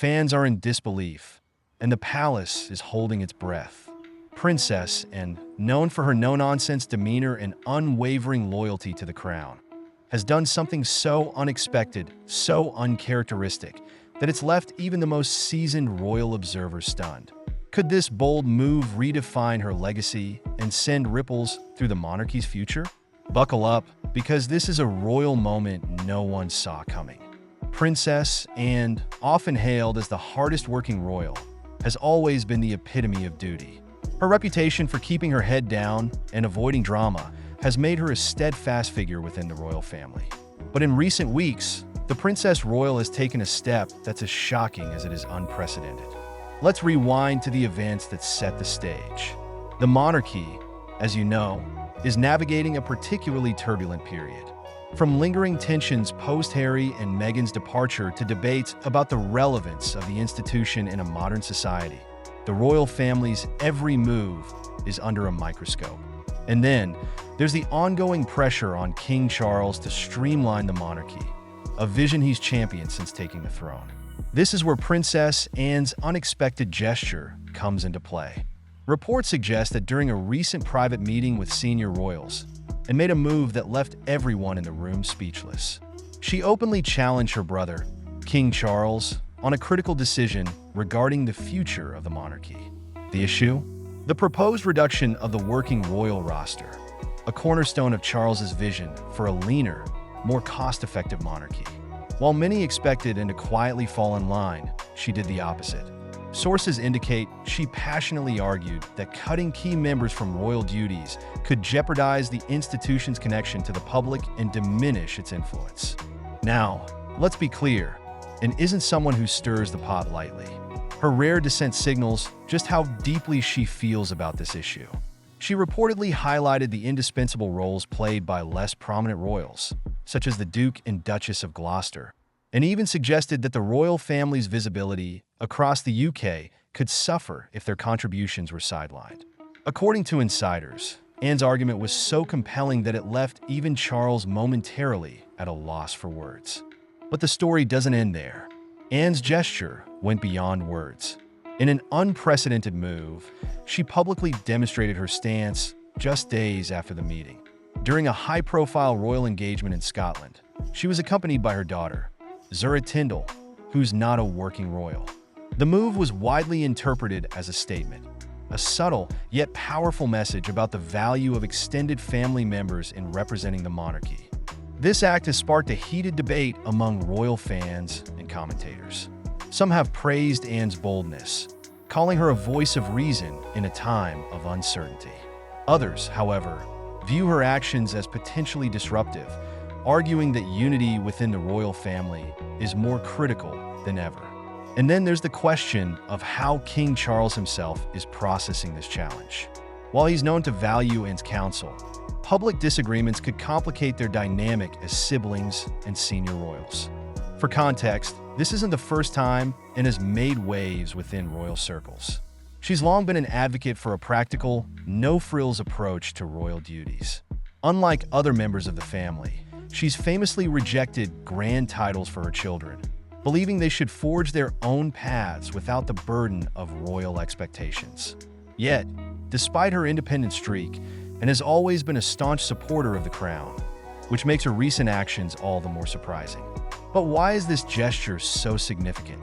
Fans are in disbelief, and the palace is holding its breath. Princess Anne, known for her no-nonsense demeanor and unwavering loyalty to the crown, has done something so unexpected, so uncharacteristic, that it's left even the most seasoned royal observers stunned. Could this bold move redefine her legacy and send ripples through the monarchy's future? Buckle up, because this is a royal moment no one saw coming. Princess Anne, often hailed as the hardest-working royal, has always been the epitome of duty. Her reputation for keeping her head down and avoiding drama has made her a steadfast figure within the royal family. But in recent weeks, the Princess Royal has taken a step that's as shocking as it is unprecedented. Let's rewind to the events that set the stage. The monarchy, as you know, is navigating a particularly turbulent period. From lingering tensions post-Harry and Meghan's departure to debates about the relevance of the institution in a modern society, the royal family's every move is under a microscope. And then, there's the ongoing pressure on King Charles to streamline the monarchy, a vision he's championed since taking the throne. This is where Princess Anne's unexpected gesture comes into play. Reports suggest that during a recent private meeting with senior royals, Anne made a move that left everyone in the room speechless. She openly challenged her brother, King Charles, on a critical decision regarding the future of the monarchy. The issue? The proposed reduction of the working royal roster, a cornerstone of Charles's vision for a leaner, more cost-effective monarchy. While many expected Anne to quietly fall in line, she did the opposite. Sources indicate she passionately argued that cutting key members from royal duties could jeopardize the institution's connection to the public and diminish its influence. Now, let's be clear, Anne isn't someone who stirs the pot lightly. Her rare dissent signals just how deeply she feels about this issue. She reportedly highlighted the indispensable roles played by less prominent royals, such as the Duke and Duchess of Gloucester, and even suggested that the royal family's visibility across the UK could suffer if their contributions were sidelined. According to insiders, Anne's argument was so compelling that it left even Charles momentarily at a loss for words. But the story doesn't end there. Anne's gesture went beyond words. In an unprecedented move, she publicly demonstrated her stance just days after the meeting. During a high-profile royal engagement in Scotland, she was accompanied by her daughter, Zura Tyndall, who's not a working royal. The move was widely interpreted as a statement, a subtle yet powerful message about the value of extended family members in representing the monarchy. This act has sparked a heated debate among royal fans and commentators. Some have praised Anne's boldness, calling her a voice of reason in a time of uncertainty. Others, however, view her actions as potentially disruptive, arguing that unity within the royal family is more critical than ever. And then there's the question of how King Charles himself is processing this challenge. While he's known to value Anne's counsel, public disagreements could complicate their dynamic as siblings and senior royals. For context, this isn't the first time Anne has made waves within royal circles. She's long been an advocate for a practical, no-frills approach to royal duties. Unlike other members of the family, she's famously rejected grand titles for her children, believing they should forge their own paths without the burden of royal expectations. Yet, despite her independent streak, Anne has always been a staunch supporter of the crown, which makes her recent actions all the more surprising. But why is this gesture so significant?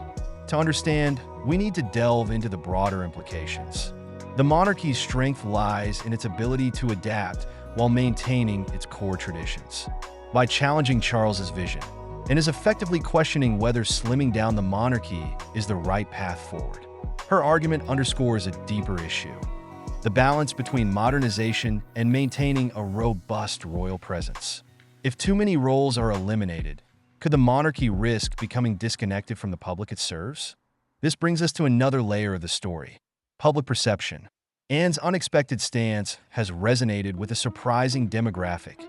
To understand, we need to delve into the broader implications. The monarchy's strength lies in its ability to adapt while maintaining its core traditions. By challenging Charles's vision, and is effectively questioning whether slimming down the monarchy is the right path forward. Her argument underscores a deeper issue: the balance between modernization and maintaining a robust royal presence. If too many roles are eliminated, could the monarchy risk becoming disconnected from the public it serves? This brings us to another layer of the story: public perception. Anne's unexpected stance has resonated with a surprising demographic: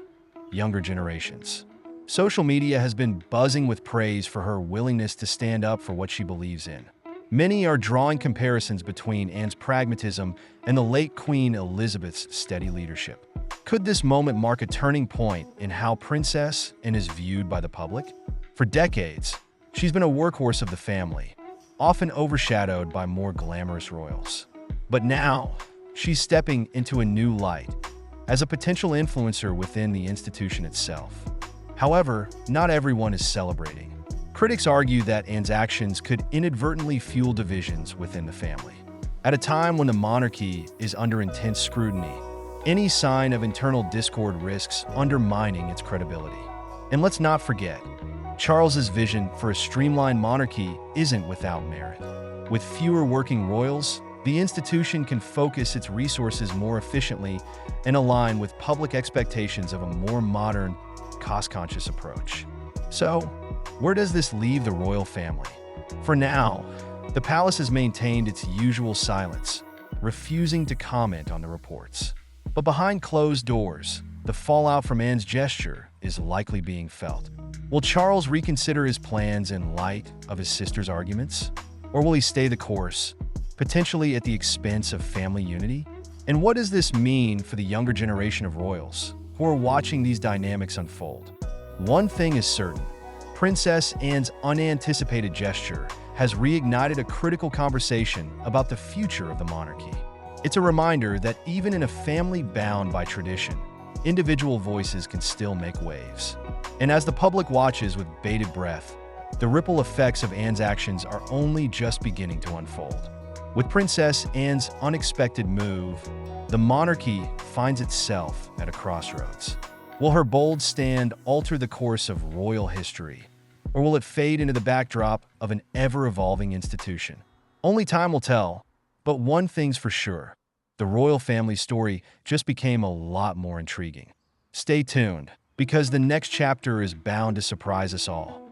younger generations. Social media has been buzzing with praise for her willingness to stand up for what she believes in. Many are drawing comparisons between Anne's pragmatism and the late Queen Elizabeth's steady leadership. Could this moment mark a turning point in how Princess Anne is viewed by the public? For decades, she's been a workhorse of the family, often overshadowed by more glamorous royals. But now, she's stepping into a new light as a potential influencer within the institution itself. However, not everyone is celebrating. Critics argue that Anne's actions could inadvertently fuel divisions within the family. At a time when the monarchy is under intense scrutiny, any sign of internal discord risks undermining its credibility. And let's not forget, Charles's vision for a streamlined monarchy isn't without merit. With fewer working royals, the institution can focus its resources more efficiently and align with public expectations of a more modern, cost-conscious approach. So, where does this leave the royal family? For now, the palace has maintained its usual silence, refusing to comment on the reports. But behind closed doors, the fallout from Anne's gesture is likely being felt. Will Charles reconsider his plans in light of his sister's arguments? Or will he stay the course, potentially at the expense of family unity? And what does this mean for the younger generation of royals who are watching these dynamics unfold? One thing is certain: Princess Anne's unanticipated gesture has reignited a critical conversation about the future of the monarchy. It's a reminder that even in a family bound by tradition, individual voices can still make waves. And as the public watches with bated breath, the ripple effects of Anne's actions are only just beginning to unfold. With Princess Anne's unexpected move, the monarchy finds itself at a crossroads. Will her bold stand alter the course of royal history, or will it fade into the backdrop of an ever-evolving institution? Only time will tell, but one thing's for sure: the royal family's story just became a lot more intriguing. Stay tuned, because the next chapter is bound to surprise us all.